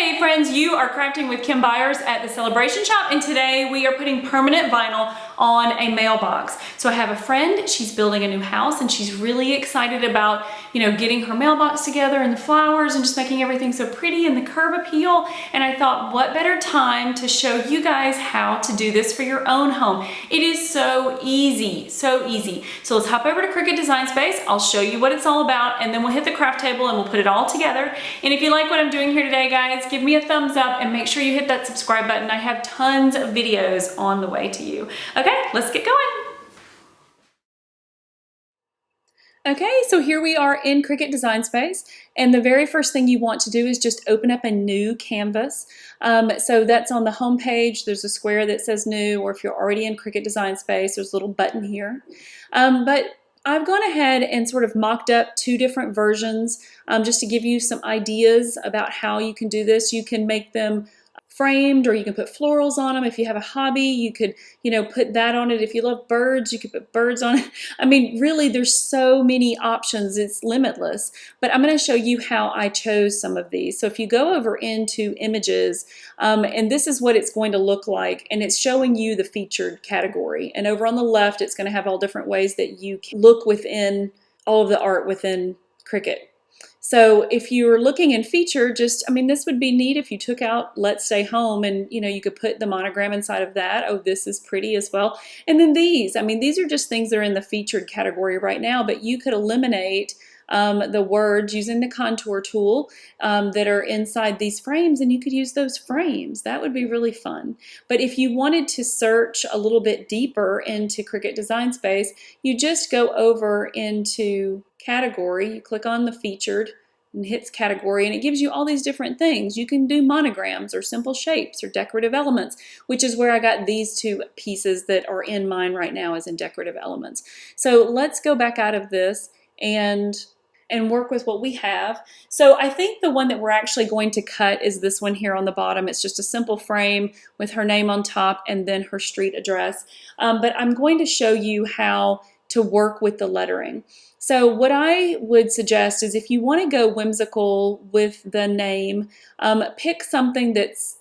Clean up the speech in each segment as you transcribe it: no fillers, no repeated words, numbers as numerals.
Hey friends, you are crafting with Kim Byers at the Celebration Shop, and today we are putting permanent vinyl on a mailbox. So I have a friend, she's building a new house and she's really excited about, getting her mailbox together and the flowers and just making everything so pretty and the curb appeal. And I thought, what better time to show you guys how to do this for your own home. It is so easy, so easy. So let's hop over to Cricut Design Space. I'll show you what it's all about, and then we'll hit the craft table and we'll put it all together. And if you like what I'm doing here today, guys, give me a thumbs up and make sure you hit that subscribe button. I have tons of videos on the way to you. Okay, let's get going. Okay, so here we are in Cricut Design Space, and the very first thing you want to do is just open up a new canvas. So that's on the home page. There's a square that says new, or if you're already in Cricut Design Space, there's a little button here. But I've gone ahead and sort of mocked up two different versions just to give you some ideas about how you can do this. You can make them framed, or you can put florals on them. If you have a hobby, you could, put that on it. If you love birds, you could put birds on it. I mean, really, there's so many options. It's limitless. But I'm going to show you how I chose some of these. So if you go over into images, and this is what it's going to look like, and it's showing you the featured category. And over on the left, it's going to have all different ways that you can look within all of the art within Cricut. So if you're looking in feature, this would be neat if you took out Let's Stay Home and, you could put the monogram inside of that. Oh, this is pretty as well. And then these are just things that are in the featured category right now, but you could eliminate the words using the contour tool that are inside these frames, and you could use those frames. That would be really fun. But if you wanted to search a little bit deeper into Cricut Design Space, you just go over into category, you click on the featured and hits category, and it gives you all these different things. You can do monograms or simple shapes or decorative elements, which is where I got these two pieces that are in mine right now as in decorative elements. So let's go back out of this and work with what we have. So I think the one that we're actually going to cut is this one here on the bottom. It's just a simple frame with her name on top and then her street address. But I'm going to show you how to work with the lettering. So what I would suggest is if you want to go whimsical with the name, pick something that's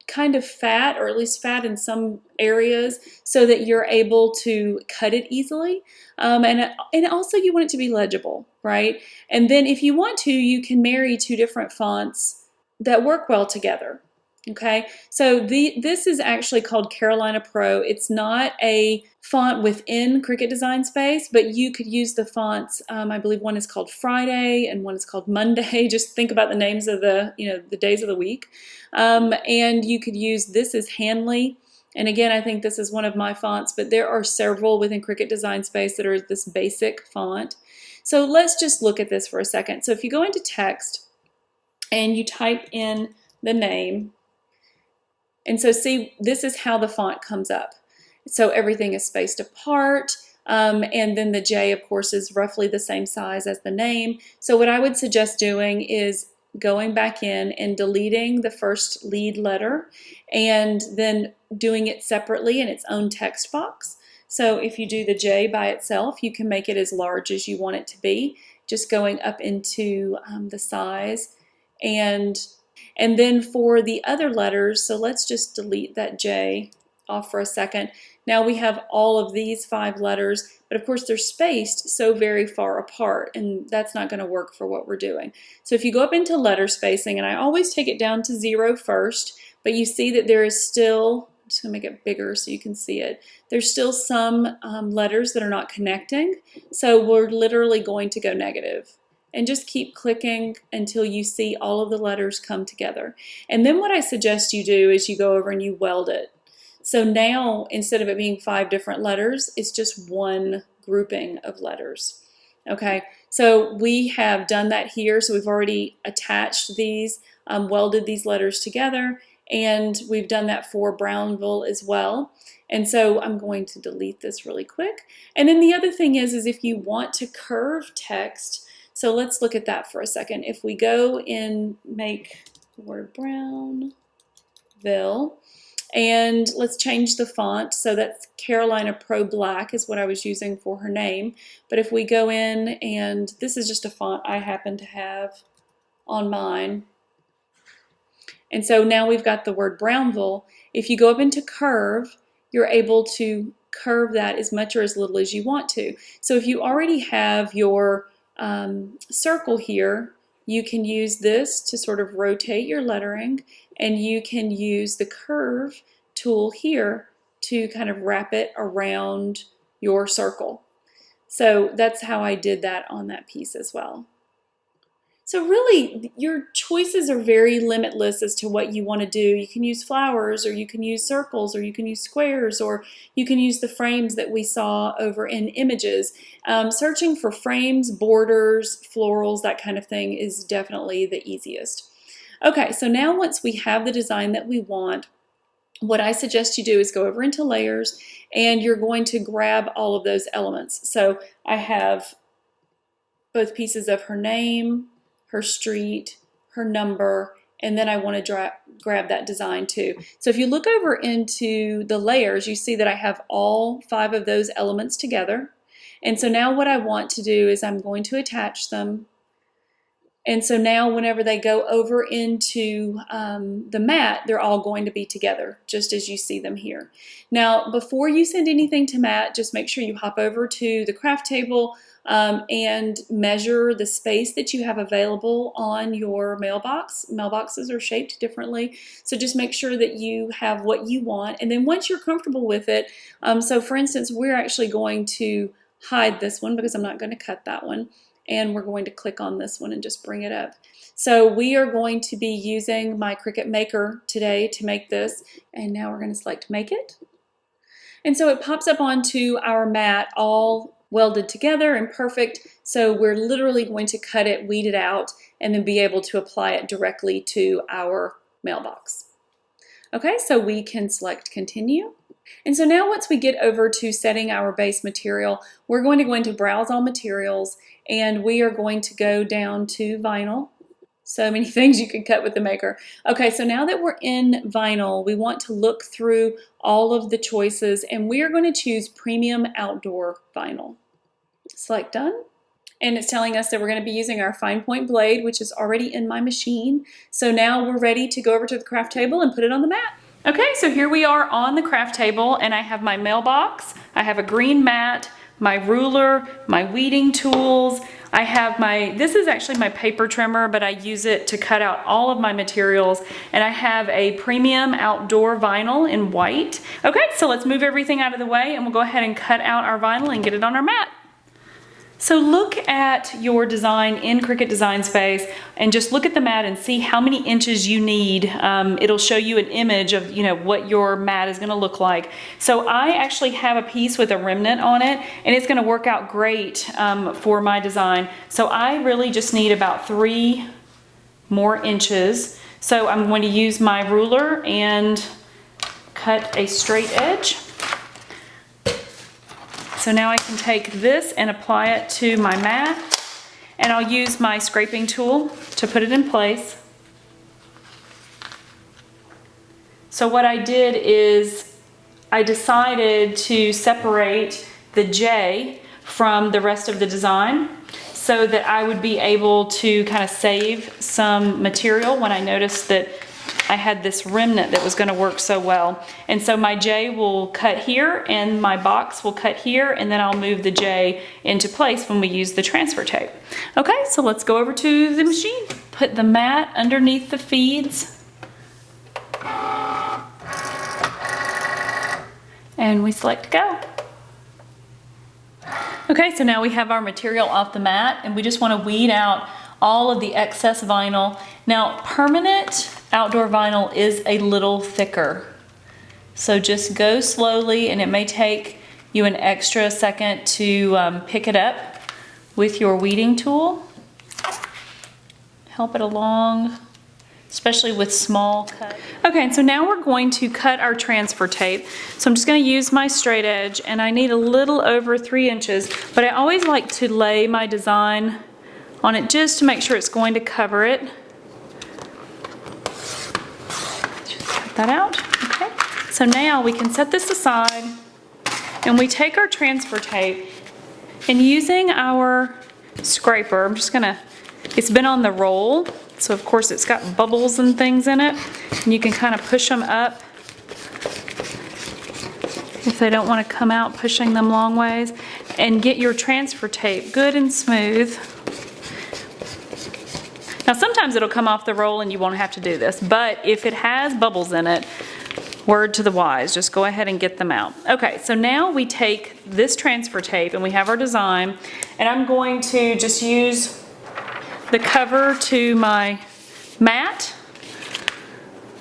kind of fat, or at least fat in some areas, so that you're able to cut it easily. And also you want it to be legible, right? And then if you want to, you can marry two different fonts that work well together. Okay, so this is actually called Carolina Pro. It's not a font within Cricut Design Space, but you could use the fonts. I believe one is called Friday and one is called Monday. Just think about the names of the days of the week. And you could use, this is Hanley. And again, I think this is one of my fonts, but there are several within Cricut Design Space that are this basic font. So let's just look at this for a second. So if you go into text and you type in the name, and so see, this is how the font comes up. So everything is spaced apart, and then the J, of course, is roughly the same size as the name. So what I would suggest doing is going back in and deleting the first lead letter and then doing it separately in its own text box. So if you do the J by itself, you can make it as large as you want it to be, just going up into the size. And then for the other letters, so let's just delete that J off for a second. Now we have all of these 5 letters, but of course they're spaced so very far apart, and that's not going to work for what we're doing. So if you go up into letter spacing, and I always take it down to 0 first, but you see that there is still, I'm just going to make it bigger so you can see it, there's still some letters that are not connecting, so we're literally going to go negative. And just keep clicking until you see all of the letters come together. And then what I suggest you do is you go over and you weld it. So now, instead of it being 5 different letters, it's just one grouping of letters. Okay, so we have done that here. So we've already attached these, welded these letters together, and we've done that for Brownville as well. And so I'm going to delete this really quick. And then the other thing is if you want to curve text, so let's look at that for a second. If we go in, make the word Brownville, and let's change the font. So that's Carolina Pro Black is what I was using for her name. But if we go in, and this is just a font I happen to have on mine. And so now we've got the word Brownville. If you go up into curve, you're able to curve that as much or as little as you want to. So if you already have your circle here, you can use this to sort of rotate your lettering, and you can use the curve tool here to kind of wrap it around your circle. So that's how I did that on that piece as well. So really, your choices are very limitless as to what you want to do. You can use flowers, or you can use circles, or you can use squares, or you can use the frames that we saw over in images. Searching for frames, borders, florals, that kind of thing is definitely the easiest. Okay, so now once we have the design that we want, what I suggest you do is go over into layers, and you're going to grab all of those elements. So I have both pieces of her name, her street, her number, and then I want to grab that design too. So if you look over into the layers, you see that I have all 5 of those elements together. And so now what I want to do is I'm going to attach them. And so now whenever they go over into the mat, they're all going to be together, just as you see them here. Now, before you send anything to Matt, just make sure you hop over to the craft table and measure the space that you have available on your mailbox. Mailboxes are shaped differently, so just make sure that you have what you want. And then once you're comfortable with it, so for instance, we're actually going to hide this one because I'm not going to cut that one. And we're going to click on this one and just bring it up. So we are going to be using my Cricut Maker today to make this. And now we're going to select Make It. And so it pops up onto our mat all welded together and perfect. So we're literally going to cut it, weed it out, and then be able to apply it directly to our mailbox. Okay, so we can select Continue. And so now once we get over to setting our base material, we're going to go into Browse All Materials, and we are going to go down to vinyl. So many things you can cut with the Maker. Okay, so now that we're in vinyl, we want to look through all of the choices, and we are going to choose Premium Outdoor Vinyl. Select Done. And it's telling us that we're going to be using our fine point blade, which is already in my machine. So now we're ready to go over to the craft table and put it on the mat. Okay, so here we are on the craft table, and I have my mailbox, I have a green mat, my ruler, my weeding tools. I have this is actually my paper trimmer, but I use it to cut out all of my materials. And I have a Premium Outdoor Vinyl in white. Okay, so let's move everything out of the way, and we'll go ahead and cut out our vinyl and get it on our mat. So look at your design in Cricut Design Space and just look at the mat and see how many inches you need. It'll show you an image of what your mat is going to look like. So I actually have a piece with a remnant on it, and it's going to work out great for my design. So I really just need about 3 more inches. So I'm going to use my ruler and cut a straight edge. So now I can take this and apply it to my mat, and I'll use my scraping tool to put it in place. So what I did is I decided to separate the J from the rest of the design so that I would be able to kind of save some material when I noticed that I had this remnant that was going to work so well. And so my J will cut here, and my box will cut here, and then I'll move the J into place when we use the transfer tape. Okay, so let's go over to the machine. Put the mat underneath the feeds. And we select Go. Okay, so now we have our material off the mat, and we just want to weed out all of the excess vinyl. Now, permanent outdoor vinyl is a little thicker, so just go slowly, and it may take you an extra second to pick it up with your weeding tool. Help it along, especially with small cuts. Okay, and so now we're going to cut our transfer tape. So I'm just going to use my straight edge, and I need a little over 3 inches, but I always like to lay my design on it just to make sure it's going to cover it. Just cut that out. Okay. So now we can set this aside, and we take our transfer tape, and using our scraper, it's been on the roll, So of course it's got bubbles and things in it, and you can kind of push them up if they don't want to come out, pushing them long ways, and get your transfer tape good and smooth. Now sometimes it'll come off the roll and you won't have to do this, but if it has bubbles in it, word to the wise, just go ahead and get them out. Okay, so now we take this transfer tape and we have our design, and I'm going to just use the cover to my mat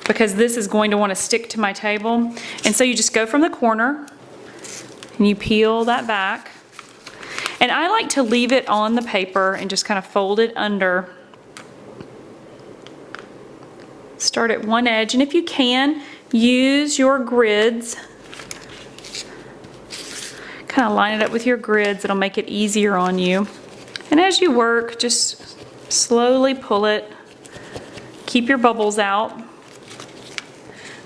because this is going to want to stick to my table. And so you just go from the corner and you peel that back. And I like to leave it on the paper and just kind of fold it under. Start at one edge, and if you can, use your grids. Kind of line it up with your grids. It'll make it easier on you. And as you work, just slowly pull it. Keep your bubbles out.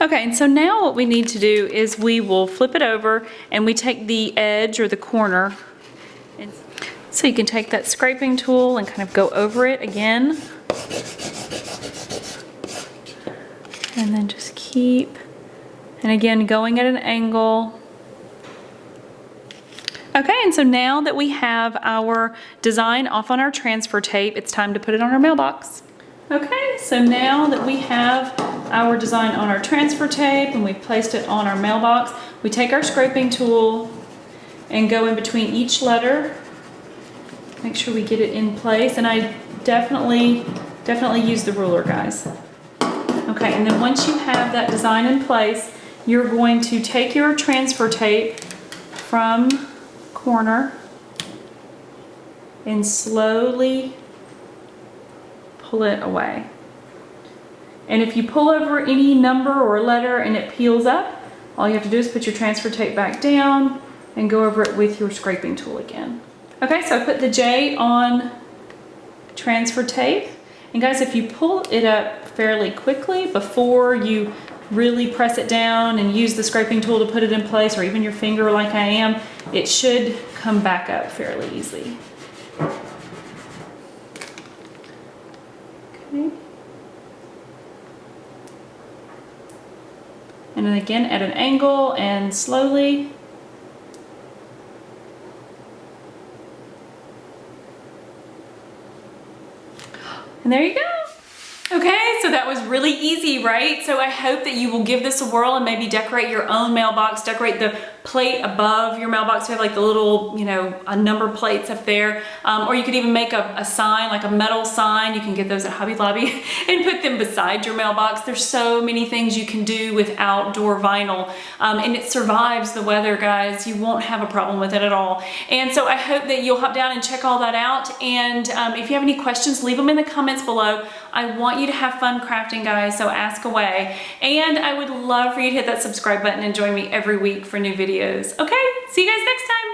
Okay, and so now what we need to do is we will flip it over and we take the edge or the corner. And so you can take that scraping tool and kind of go over it again. And then just keep, and again, going at an angle. Okay, and so now that we have our design off on our transfer tape, it's time to put it on our mailbox. Okay, so now that we have our design on our transfer tape and we've placed it on our mailbox, we take our scraping tool and go in between each letter. Make sure we get it in place, and I definitely use the ruler, guys. Okay, and then once you have that design in place, you're going to take your transfer tape from corner and slowly pull it away. And if you pull over any number or letter and it peels up, all you have to do is put your transfer tape back down and go over it with your scraping tool again. Okay, so I put the J on transfer tape. And guys, if you pull it up fairly quickly before you really press it down and use the scraping tool to put it in place, or even your finger like I am, it should come back up fairly easily. Okay. And then again at an angle and slowly. And there you go. Okay, so that was really easy, right? So I hope that you will give this a whirl and maybe decorate your own mailbox, decorate the plate above your mailbox. We have like the little, you know, number plates up there. Or you could even make a sign, like a metal sign. You can get those at Hobby Lobby and put them beside your mailbox. There's so many things you can do with outdoor vinyl. And it survives the weather, guys. You won't have a problem with it at all. And so I hope that you'll hop down and check all that out. And if you have any questions, leave them in the comments below. I want you to have fun crafting, guys, so ask away. And I would love for you to hit that subscribe button and join me every week for new videos. Okay, see you guys next time.